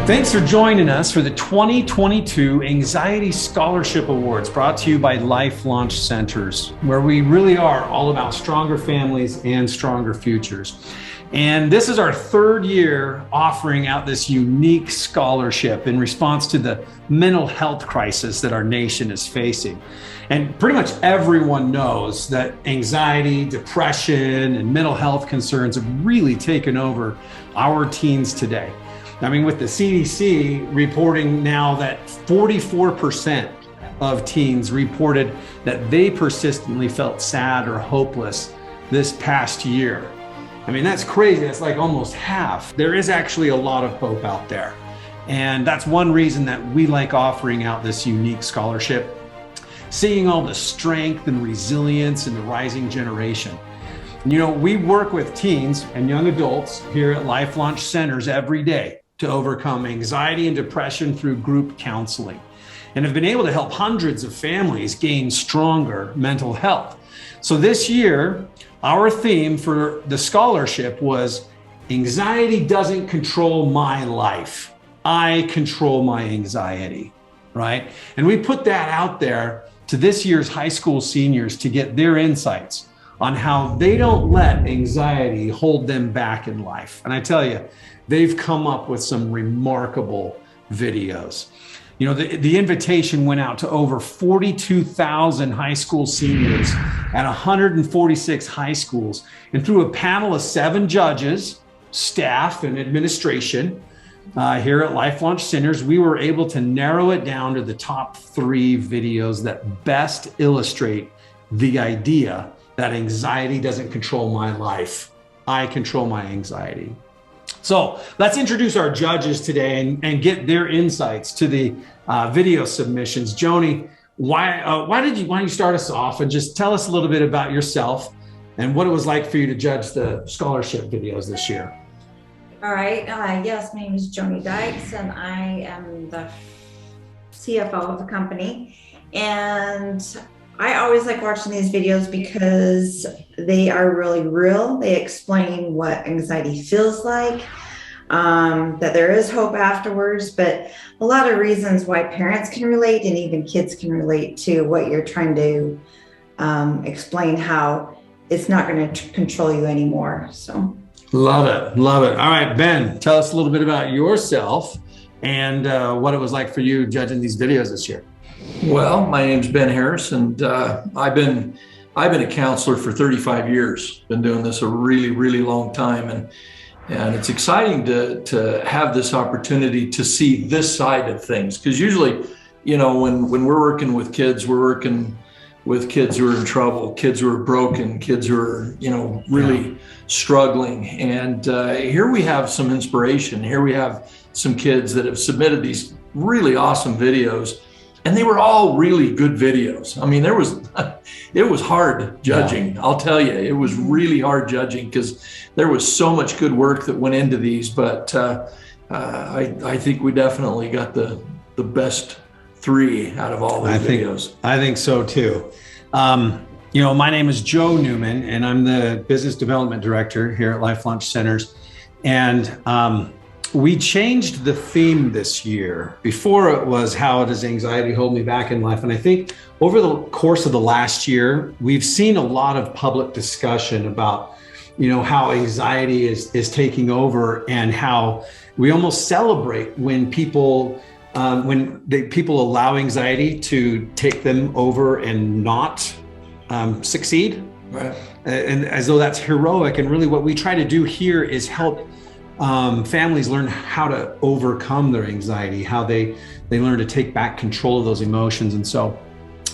Thanks for joining us for the 2022 Anxiety Scholarship Awards brought to you by Life Launch Centers, where we really are all about stronger families and stronger futures. And this is our third year offering out this unique scholarship in response to the mental health crisis that our nation is facing. And pretty much everyone knows that anxiety, depression, and mental health concerns have really taken over our teens today. I mean, with the CDC reporting now that 44% of teens reported that they persistently felt sad or hopeless this past year. I mean, that's crazy. That's like almost half. There is actually a lot of hope out there. And that's one reason that we like offering out this unique scholarship, seeing all the strength and resilience in the rising generation. You know, we work with teens and young adults here at Life Launch Centers every day to overcome anxiety and depression through group counseling, and have been able to help hundreds of families gain stronger mental health. So this year, our theme for the scholarship was anxiety doesn't control my life. I control my anxiety, right? And we put that out there to this year's high school seniors to get their insights on how they don't let anxiety hold them back in life. And I tell you, they've come up with some remarkable videos. You know, the invitation went out to over 42,000 high school seniors at 146 high schools. And through a panel of 7 judges, staff, and administration here at Life Launch Centers, we were able to narrow it down to the top 3 videos that best illustrate the idea that anxiety doesn't control my life. I control my anxiety. So let's introduce our judges today and get their insights to the video submissions. Joni, why don't you start us off and just tell us a little bit about yourself and what it was like for you to judge the scholarship videos this year? All right. Yes, my name is Joni Dykes, and I am the CFO of the company. And I always like watching these videos because they are really real. They explain what anxiety feels like, that there is hope afterwards, but a lot of reasons why parents can relate and even kids can relate to what you're trying to explain, how it's not going to control you anymore. So love it. Love it. All right, Ben, tell us a little bit about yourself and what it was like for you judging these videos this year. Well, my name's Ben Harris, and I've been a counselor for 35 years. Been doing this a really, really long time, and it's exciting to have this opportunity to see this side of things. Because usually, you know, when we're working with kids, we're working with kids who are in trouble, kids who are broken, kids who are, you know, really struggling. And here we have some inspiration. Here we have some kids that have submitted these really awesome videos. And they were all really good videos. I mean, it was hard judging. I'll tell you, it was really hard judging because there was so much good work that went into these. But I think we definitely got the best 3 out of all the videos. I think so too. You know, my name is Joe Newman, and I'm the Business Development Director here at Life Launch Centers. And we changed the theme this year. Before it was how does anxiety hold me back in life? And I think over the course of the last year, we've seen a lot of public discussion about, you know, how anxiety is taking over and how we almost celebrate when people allow anxiety to take them over and not succeed. Right. And as though that's heroic. And really what we try to do here is help families learn how to overcome their anxiety, how they learn to take back control of those emotions. And so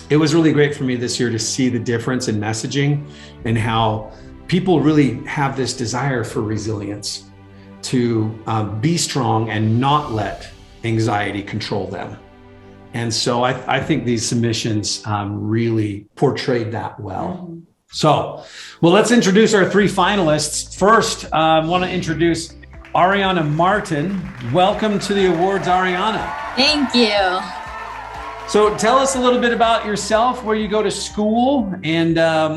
it was really great for me this year to see the difference in messaging and how people really have this desire for resilience, to be strong and not let anxiety control them. And so I think these submissions really portrayed that well. Mm-hmm. So, well, let's introduce our 3 finalists. First, I want to introduce Ariana Martin. Welcome to the awards, Ariana. Thank you. So tell us a little bit about yourself, where you go to school, and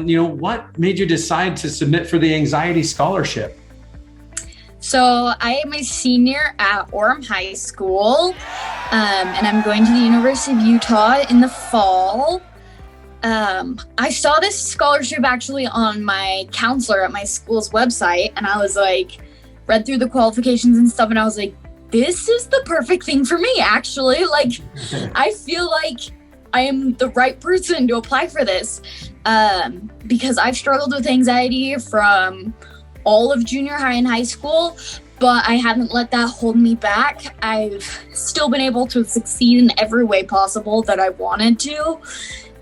you know, what made you decide to submit for the Anxiety Scholarship? So I am a senior at Orem High School, and I'm going to the University of Utah in the fall. I saw this scholarship actually on my counselor at my school's website, and I was like, read through the qualifications and stuff, and I was like, this is the perfect thing for me, actually. Like, I feel like I am the right person to apply for this, because I've struggled with anxiety from all of junior high and high school, but I haven't let that hold me back. I've still been able to succeed in every way possible that I wanted to,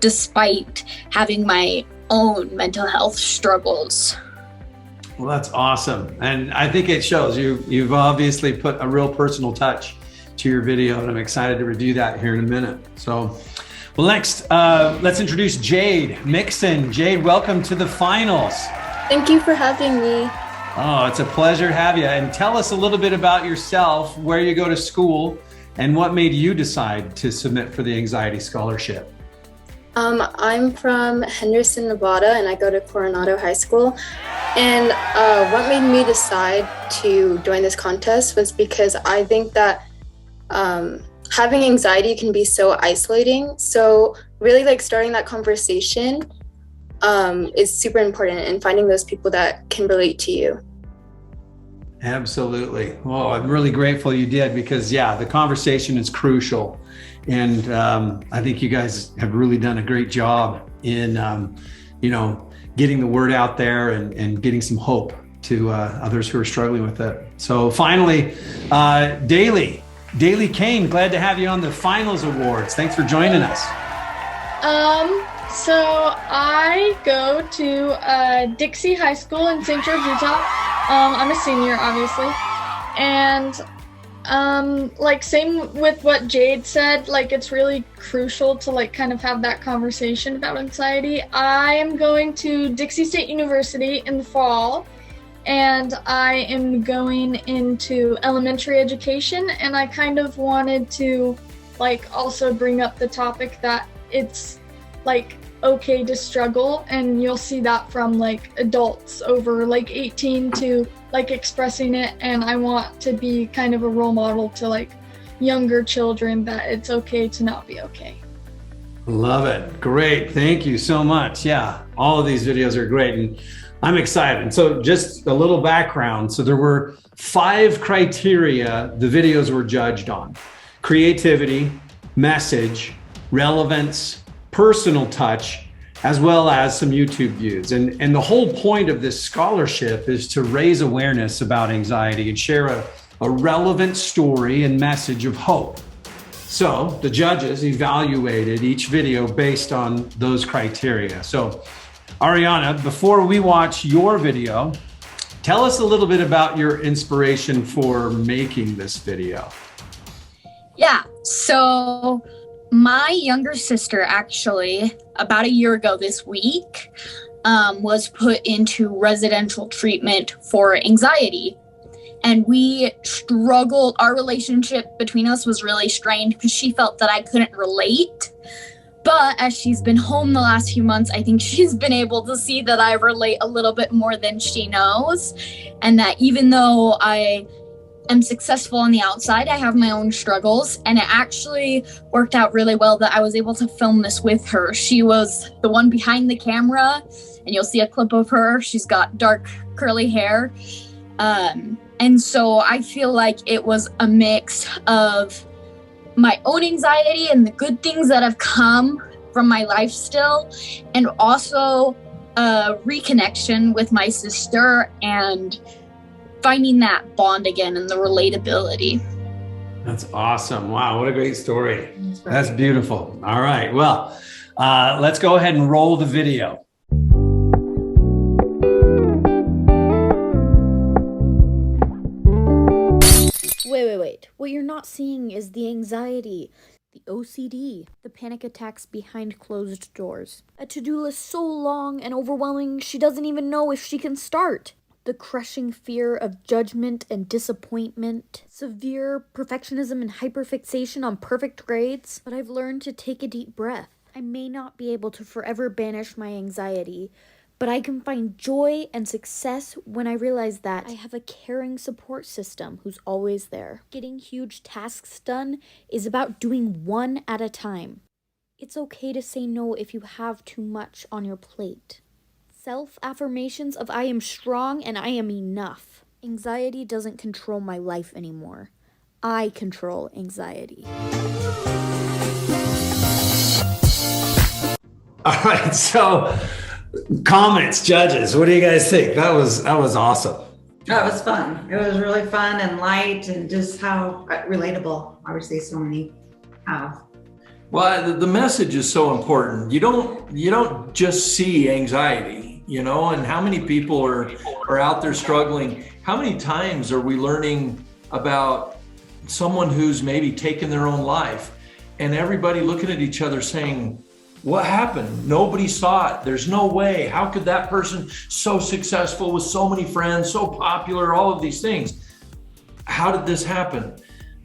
despite having my own mental health struggles. Well, that's awesome. And I think it shows. You've obviously put a real personal touch to your video, and I'm excited to review that here in a minute. So, well, next, let's introduce Jade Mixon. Jade, welcome to the finals. Thank you for having me. Oh, it's a pleasure to have you. And tell us a little bit about yourself, where you go to school, and what made you decide to submit for the Anxiety Scholarship. I'm from Henderson, Nevada, and I go to Coronado High School. And what made me decide to join this contest was because I think that having anxiety can be so isolating. So really, like, starting that conversation is super important, and finding those people that can relate to you. Absolutely. Well, I'm really grateful you did, because the conversation is crucial. And I think you guys have really done a great job in, getting the word out there and getting some hope to others who are struggling with it. So finally, Daly Kane, glad to have you on the Finals Awards. Thanks for joining us. So I go to Dixie High School in St. George, Utah. I'm a senior, obviously. And same with what Jade said, like, it's really crucial to, like, kind of have that conversation about anxiety. I am going to Dixie State University in the fall, and I am going into elementary education, and I kind of wanted to, like, also bring up the topic that it's, like, okay to struggle, and you'll see that from, like, adults over, like, 18 to, like, expressing it. And I want to be kind of a role model to, like, younger children that it's okay to not be okay. Love it. Great. Thank you so much. Yeah, all of these videos are great, and I'm excited. And so just a little background. So there were 5 criteria the videos were judged on: creativity, message, relevance, personal touch, as well as some YouTube views. And the whole point of this scholarship is to raise awareness about anxiety and share a relevant story and message of hope. So the judges evaluated each video based on those criteria. So Ariana, before we watch your video, tell us a little bit about your inspiration for making this video. Yeah, so my younger sister, actually, about a year ago this week, was put into residential treatment for anxiety. And we struggled. Our relationship between us was really strained because she felt that I couldn't relate. But as she's been home the last few months, I think she's been able to see that I relate a little bit more than she knows. And that even though I am successful on the outside, I have my own struggles. And it actually worked out really well that I was able to film this with her. She was the one behind the camera, and you'll see a clip of her. She's got dark curly hair. And so I feel like it was a mix of my own anxiety and the good things that have come from my life still, and also a reconnection with my sister and finding that bond again and the relatability. That's awesome. Wow, what a great story. That's beautiful. All right, well, let's go ahead and roll the video. Wait. What you're not seeing is the anxiety, the OCD, the panic attacks behind closed doors. A to-do list so long and overwhelming she doesn't even know if she can start. The crushing fear of judgment and disappointment. Severe perfectionism and hyperfixation on perfect grades. But I've learned to take a deep breath. I may not be able to forever banish my anxiety, But I can find joy and success when I realize that I have a caring support system who's always there. Getting huge tasks done is about doing one at a time. It's okay to say no if you have too much on your plate. Self-affirmations of I am strong and I am enough. Anxiety doesn't control my life anymore. I control anxiety. All right, so comments, judges, what do you guys think? That was awesome. That was fun. It was really fun and light and just how relatable, obviously, so many have. Well, the message is so important. You don't just see anxiety, and how many people are out there struggling. How many times are we learning about someone who's maybe taken their own life and everybody looking at each other saying, what happened? Nobody saw it. There's no way. How could that person so successful with so many friends, so popular, all of these things? How did this happen?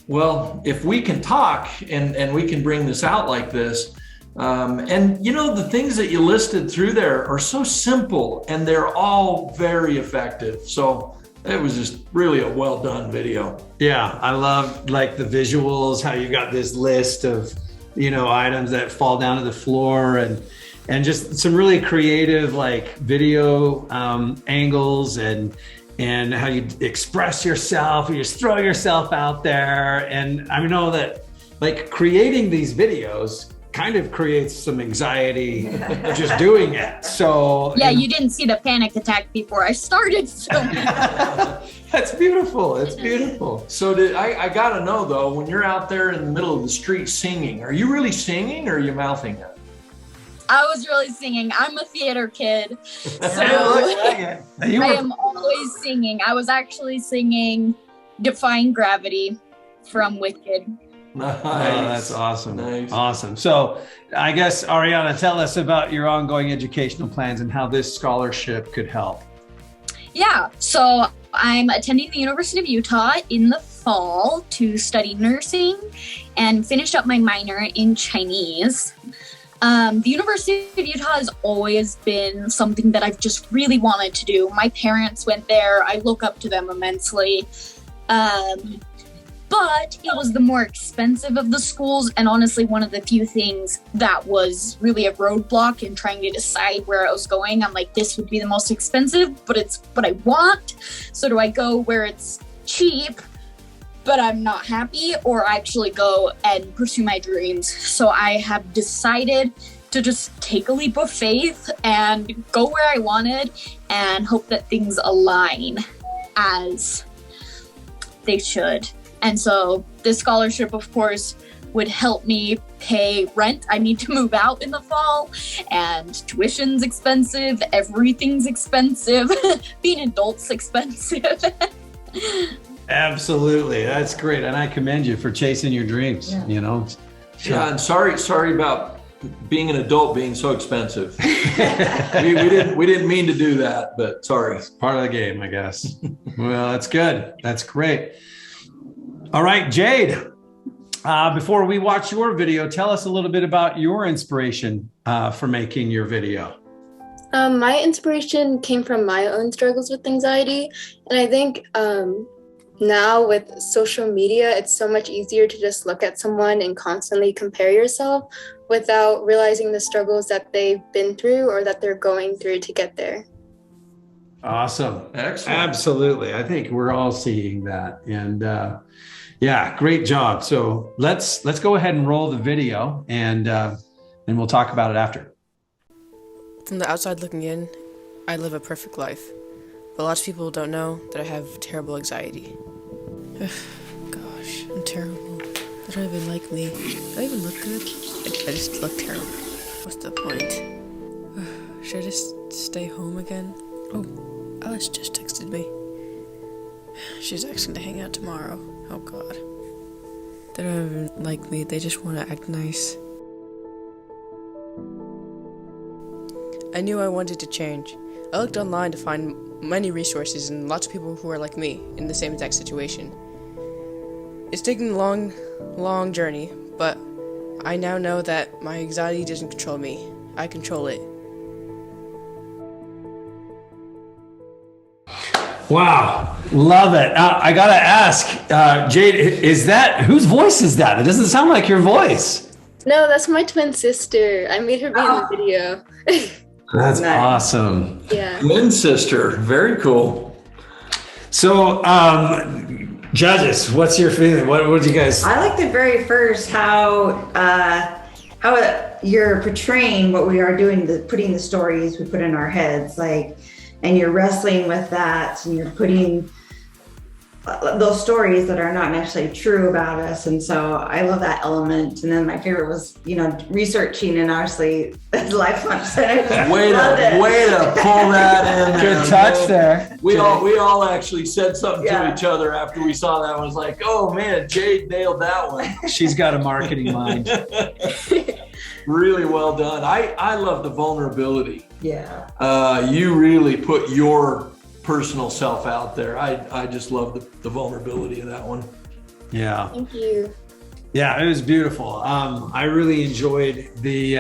Well, if we can talk and we can bring this out like this, and the things that you listed through there are so simple and they're all very effective. So it was just really a well done video. Yeah, I love like the visuals, how you got this list of items that fall down to the floor and just some really creative like video angles and how you express yourself, you just throw yourself out there. And I know that like creating these videos kind of creates some anxiety just doing it. So yeah, you didn't see the panic attack before I started filming. That's beautiful. It's beautiful. So I gotta know though, when you're out there in the middle of the street singing, are you really singing or are you mouthing it? I was really singing. I'm a theater kid, so I am always singing. I was actually singing Defying Gravity from Wicked. Nice. Oh, that's awesome. Nice. Awesome. So I guess, Ariana, tell us about your ongoing educational plans and how this scholarship could help. Yeah, so I'm attending the University of Utah in the fall to study nursing and finish up my minor in Chinese. The University of Utah has always been something that I've just really wanted to do. My parents went there. I look up to them immensely. But it was the more expensive of the schools, and honestly, one of the few things that was really a roadblock in trying to decide where I was going. I'm like, this would be the most expensive, but it's what I want. So do I go where it's cheap, but I'm not happy, or actually go and pursue my dreams? So I have decided to just take a leap of faith and go where I wanted and hope that things align as they should. And so this scholarship, of course, would help me pay rent. I need to move out in the fall, and tuition's expensive. Everything's expensive. Being adult's expensive. Absolutely. That's great. And I commend you for chasing your dreams, Yeah, and sorry about being an adult being so expensive. we didn't mean to do that, but sorry. It's part of the game, I guess. Well, that's good. That's great. All right, Jade, before we watch your video, tell us a little bit about your inspiration for making your video. My inspiration came from my own struggles with anxiety. And I think now with social media, it's so much easier to just look at someone and constantly compare yourself without realizing the struggles that they've been through or that they're going through to get there. Awesome. Excellent. Absolutely. I think we're all seeing that. And yeah, great job. So let's go ahead and roll the video and we'll talk about it after. From the outside looking in, I live a perfect life. But lots of people don't know that I have terrible anxiety. Gosh, I'm terrible. They don't even like me. Do I even look good? I just look terrible. What's the point? Should I just stay home again? Oh, Alice just texted me. She's asking to hang out tomorrow. Oh God. They don't even like me, they just want to act nice. I knew I wanted to change. I looked online to find many resources and lots of people who are like me in the same exact situation. It's taken a long journey, but I now know that my anxiety doesn't control me. I control it. Wow, love it. I gotta ask, Jade, whose voice is that? It doesn't sound like your voice. No, that's my twin sister. I made her be in the video. That's awesome. Yeah. Twin sister, very cool. So, judges, what's your feeling? What did you guys? I like the very first how you're portraying what we are doing, putting the stories we put in our heads, like, and you're wrestling with that, and you're putting those stories that are not necessarily true about us. And so I love that element. And then my favorite was, researching, and obviously as Life Launch Center. Way to pull that in. Good touch there. We all actually said something to each other after we saw that. I was like, oh man, Jade nailed that one. She's got a marketing mind. Really well done. I love the vulnerability. Yeah. You really put your personal self out there. I just love the vulnerability of that one. Yeah. Thank you. Yeah, it was beautiful. I really enjoyed the,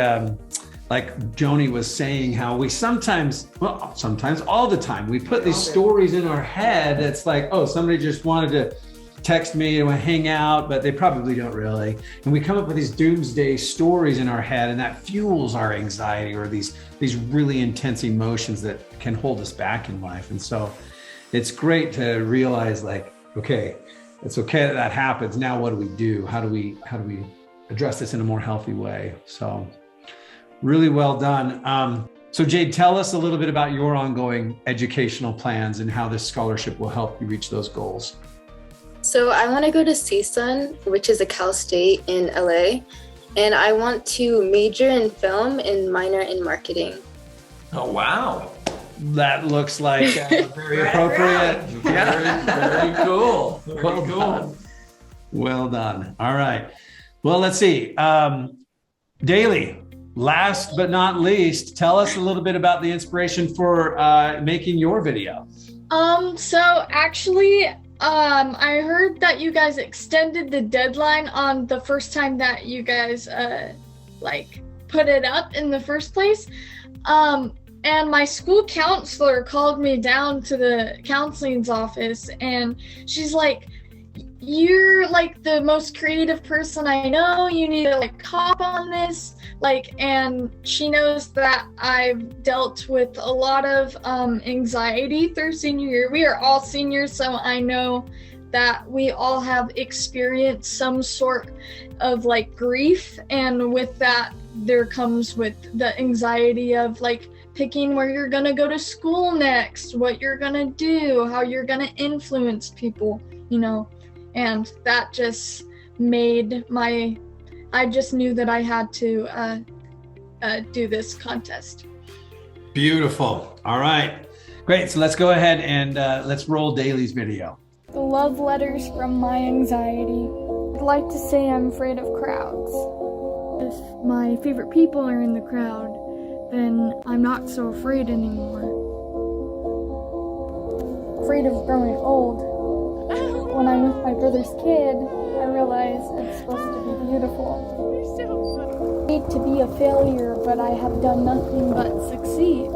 like Joni was saying, how we sometimes all the time, we put these stories in our head. It's like, oh, somebody just wanted to text me and hang out, but they probably don't really. And we come up with these doomsday stories in our head, and that fuels our anxiety or these really intense emotions that can hold us back in life. And so it's great to realize, like, okay, it's okay that happens. Now what do we do? How do we address this in a more healthy way? So really well done. So Jade, tell us a little bit about your ongoing educational plans and how this scholarship will help you reach those goals. So I want to go to CSUN, which is a Cal State in LA, and I want to major in film and minor in marketing. Oh, wow. That looks like very appropriate. Very cool. Very Well cool. done. Well done. All right. Well, let's see. Daly, last but not least, tell us a little bit about the inspiration for making your video. So actually, I heard that you guys extended the deadline on the first time that you guys put it up in the first place. And my school counselor called me down to the counseling's office, and she's like, "You're like the most creative person I know. You need to hop on this." And she knows that I've dealt with a lot of anxiety through senior year. We are all seniors, so I know that we all have experienced some sort of grief, and with that there comes with the anxiety of picking where you're gonna go to school next, what you're gonna do, how you're gonna influence people, and that just made I just knew that I had to do this contest. Beautiful. All right. Great. So let's go ahead and let's roll Daly's video. The love letters from my anxiety. I'd like to say I'm afraid of crowds. If my favorite people are in the crowd, then I'm not so afraid anymore. Afraid of growing old. When I'm with my brother's kid, I realize it's supposed to be beautiful. I hate to be a failure, but I have done nothing but succeed.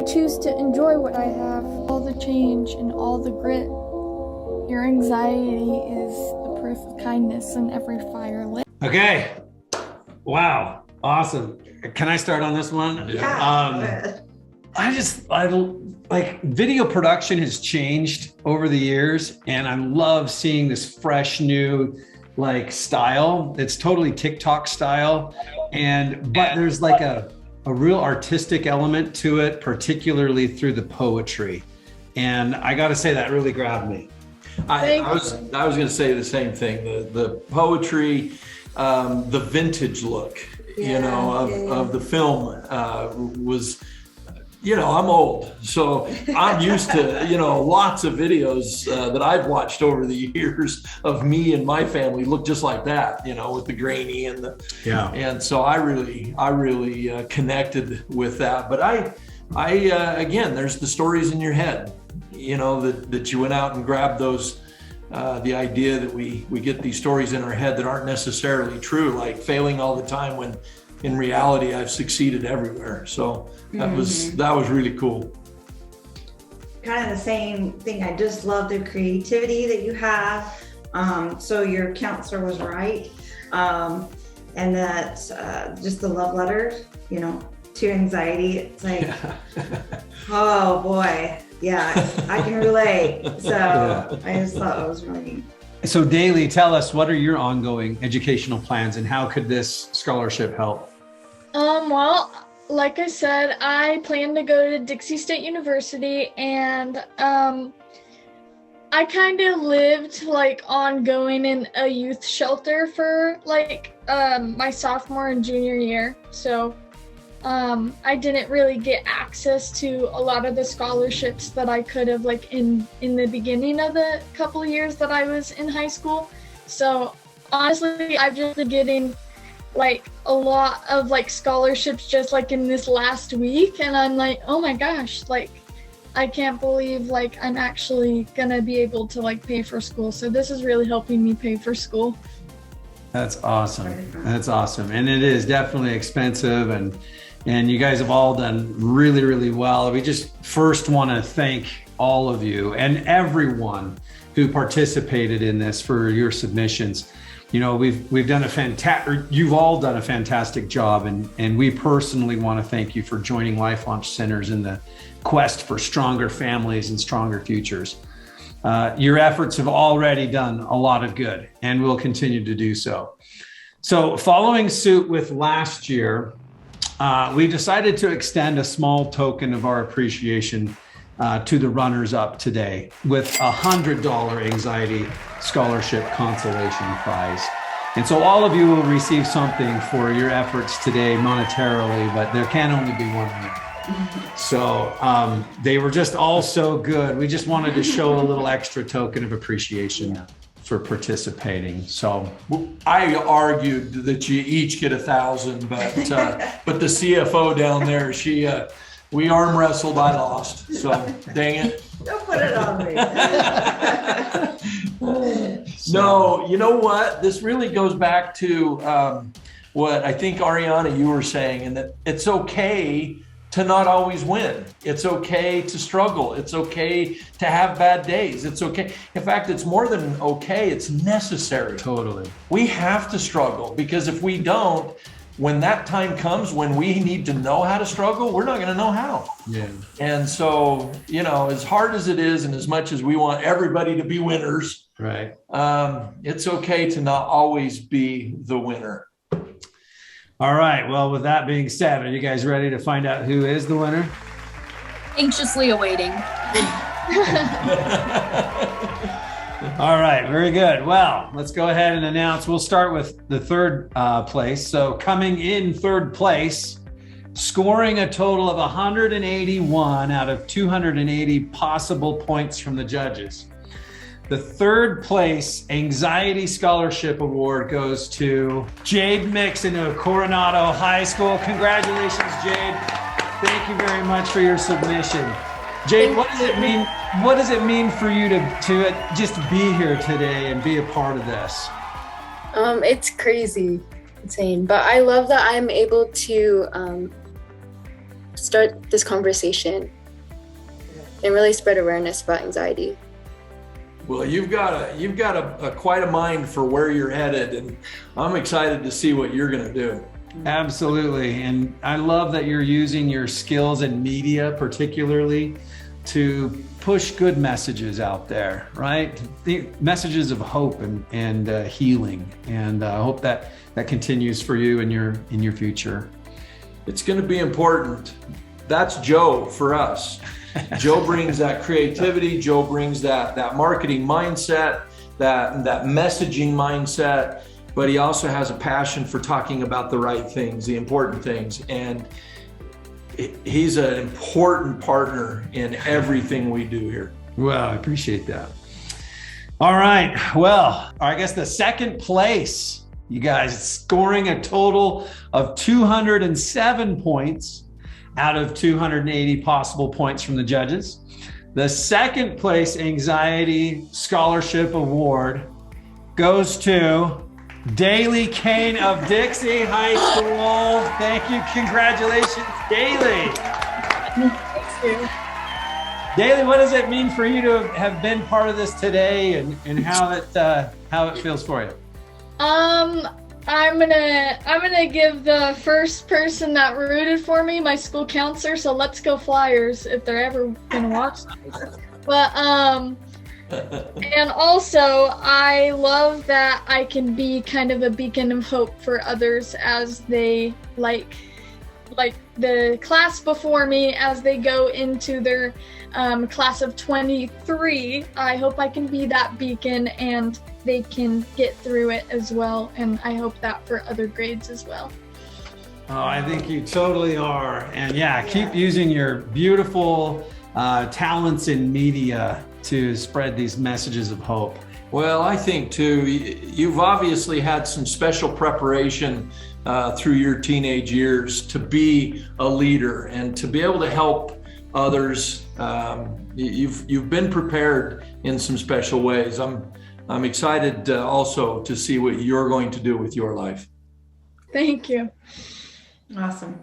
I choose to enjoy what I have, all the change and all the grit. Your anxiety is the proof of kindness in every fire lit. Okay. Wow. Awesome. Can I start on this one? Yeah. I like video production has changed over the years, and I love seeing this fresh new style. It's totally TikTok style, but there's a real artistic element to it, particularly through the poetry. And I got to say that really grabbed me. I was going to say the same thing. The poetry, the vintage look, of the film was. I'm old, so I'm used to, lots of videos that I've watched over the years of me and my family look just like that, with the grainy and and so I really connected with that. But I again, there's the stories in your head, that you went out and grabbed those, the idea that we get these stories in our head that aren't necessarily true, like failing all the time when in reality I've succeeded everywhere. So that was really cool. kind of the same thing. I just love the creativity that you have. So your counselor was right. And that just the love letter, you know, to anxiety. It's like, oh boy, yeah, I can relate. So I just thought it was really neat. So Daly, tell us, what are your ongoing educational plans and how could this scholarship help? Well, like I said, I plan to go to Dixie State University, and I kind of lived like ongoing in a youth shelter for like my sophomore and junior year. So I didn't really get access to a lot of the scholarships that I could have like in the beginning of the couple of years that I was in high school. So honestly, I've just been getting like a lot of like scholarships just like in this last week, and I'm like, oh my gosh, like I can't believe like I'm actually gonna be able to like pay for school. So this is really helping me pay for school. That's awesome. That's awesome. And it is definitely expensive, and you guys have all done really, really well. We just first want to thank all of you and everyone who participated in this for your submissions. You know, we've done you've all done a fantastic job, and we personally want to thank you for joining Life Launch Centers in the quest for stronger families and stronger futures. Your efforts have already done a lot of good and will continue to do so. So following suit with last year, we decided to extend a small token of our appreciation to the runners up today with a $100 anxiety scholarship consolation prize. And so all of you will receive something for your efforts today monetarily, but there can only be one winner. So they were just all so good. We just wanted to show a little extra token of appreciation for participating. So I argued that you each get 1,000, but the CFO down there, we arm wrestled, I lost. So dang it. Don't put it on me. No, you know what? This really goes back to what I think, Ariana, you were saying, and that it's okay to not always win. It's okay to struggle. It's okay to have bad days. It's okay. In fact, it's more than okay, it's necessary. totally. We have to struggle, because if we don't, when that time comes when we need to know how to struggle, we're not going to know how. Yeah. And so, you know, as hard as it is, and as much as we want everybody to be winners, Right. it's okay to not always be the winner. All right. Well, with that being said, are you guys ready to find out who is the winner? Anxiously awaiting. All right, very good. Well, let's go ahead and announce. We'll start with the third place. So coming in third place, scoring a total of 181 out of 280 possible points from the judges. The third place Anxiety Scholarship Award goes to Jade Mixon of Coronado High School. Congratulations, Jade. Thank you very much for your submission. Jade, what does it mean? What does it mean for you to just be here today and be a part of this? It's crazy, insane, but I love that I'm able to start this conversation and really spread awareness about anxiety. Well, you've got a quite a mind for where you're headed, and I'm excited to see what you're going to do. Absolutely. And I love that you're using your skills in media, particularly, to push good messages out there, right? The messages of hope and healing. And I hope that continues for you in your future. It's going to be important. That's Joe for us. Joe brings that creativity. Joe brings that marketing mindset, that messaging mindset, but he also has a passion for talking about the right things, the important things. And he's an important partner in everything we do here. Well, I appreciate that. All right. Well, I guess the second place, you guys, scoring a total of 207 points out of 280 possible points from the judges. The second place Anxiety Scholarship Award goes to Daly Kane of Dixie High School. Thank you. Congratulations, Daly. Thank you. Daly, what does it mean for you to have been part of this today, and how it feels for you? I'm gonna give the first person that rooted for me my school counselor. So let's go Flyers if they're ever gonna watch this. But and also I love that I can be kind of a beacon of hope for others as they like the class before me as they go into their class of 23. I hope I can be that beacon and they can get through it as well, and I hope that for other grades as well. Oh, I think you totally are. And keep using your beautiful talents in media to spread these messages of hope. Well, I think too, you've obviously had some special preparation through your teenage years to be a leader and to be able to help others. You've been prepared in some special ways. I'm excited also to see what you're going to do with your life. Thank you. Awesome.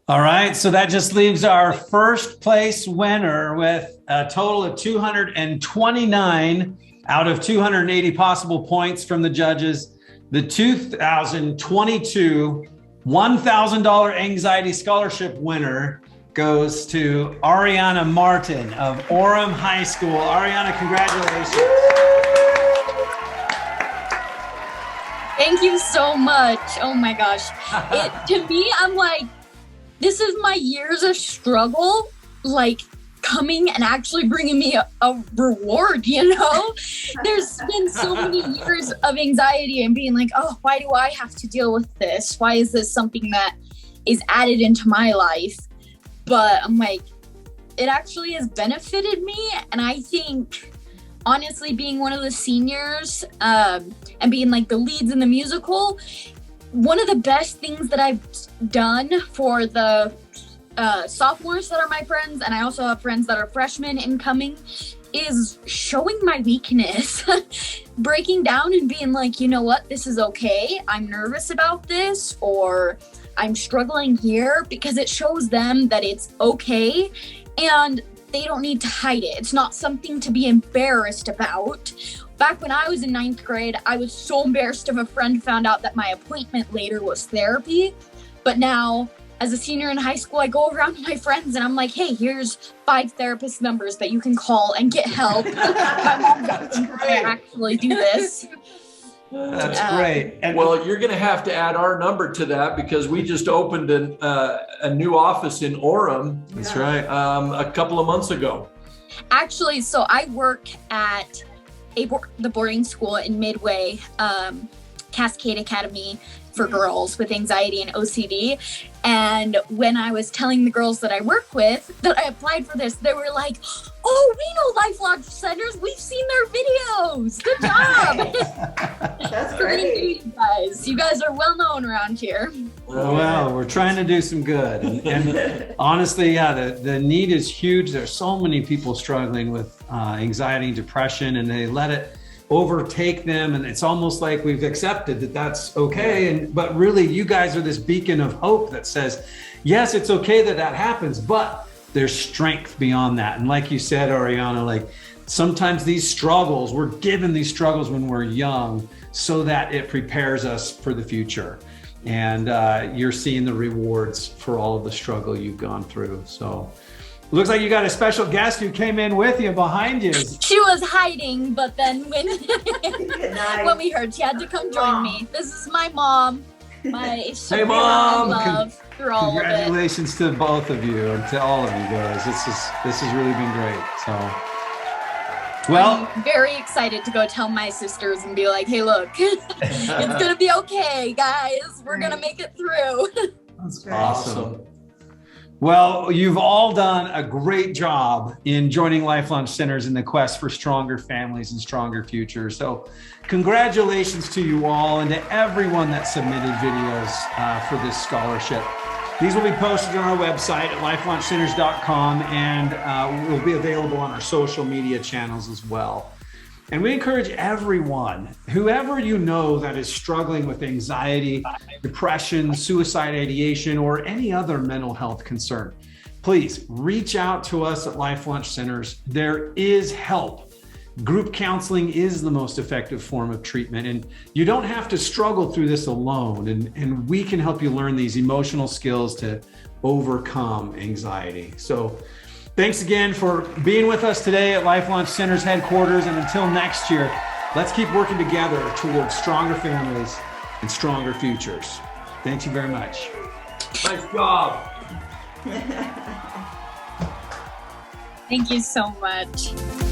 All right, so that just leaves our first place winner with a total of 229 out of 280 possible points from the judges. The 2022 $1,000 Anxiety Scholarship winner goes to Ariana Martin of Orem High School. Ariana, congratulations. Thank you so much. Oh my gosh. To me, I'm like, this is my years of struggle, like coming and actually bringing me a reward, you know? There's been so many years of anxiety and being like, oh, why do I have to deal with this? Why is this something that is added into my life? But I'm like, it actually has benefited me. And I think, honestly, being one of the seniors and being like the leads in the musical, one of the best things that I've done for the sophomores that are my friends, and I also have friends that are freshmen incoming, is showing my weakness, breaking down and being like, you know what, this is okay. I'm nervous about this, or I'm struggling here, because it shows them that it's okay and they don't need to hide it. It's not something to be embarrassed about. Back when I was in 9th grade, I was so embarrassed if a friend found out that my appointment later was therapy. But now, as a senior in high school, I go around to my friends and I'm like, hey, here's 5 therapist numbers that you can call and get help. My mom doesn't actually do this. That's great. And well, you're going to have to add our number to that, because we just opened a new office in Orem. That's right. A couple of months ago. Actually, so I work at the boarding school in Midway, Cascade Academy for girls with anxiety and OCD. And when I was telling the girls that I work with that I applied for this, they were like, oh, we know Life Launch Centers. We've seen their videos. Good job. That's great. You guys are well known around here. Well, we're trying to do some good. And honestly, the need is huge. There's so many people struggling with anxiety and depression, and they let it overtake them, and it's almost like we've accepted that that's okay. But really, you guys are this beacon of hope that says, yes, it's okay that happens, but there's strength beyond that. And like you said, Ariana, like sometimes these struggles, we're given these struggles when we're young so that it prepares us for the future. And you're seeing the rewards for all of the struggle you've gone through. So looks like you got a special guest who came in with you behind you. She was hiding, but then when we heard, she had to come join me. This is my mom. Hey, Mom! Love through all of it. Congratulations to both of you and to all of you guys. This has really been great. So, well, I'm very excited to go tell my sisters and be like, hey, look, it's gonna be okay, guys. We're gonna make it through. That's awesome. Well, you've all done a great job in joining Life Launch Centers in the quest for stronger families and stronger futures. So congratulations to you all and to everyone that submitted videos for this scholarship. These will be posted on our website at lifelaunchcenters.com and will be available on our social media channels as well. And we encourage everyone, whoever you know that is struggling with anxiety, depression, suicide ideation, or any other mental health concern, please reach out to us at Life Launch Centers. There is help. Group counseling is the most effective form of treatment, and you don't have to struggle through this alone. And we can help you learn these emotional skills to overcome anxiety. So thanks again for being with us today at Life Launch Centers headquarters. And until next year, let's keep working together towards stronger families and stronger futures. Thank you very much. Nice job. Thank you so much.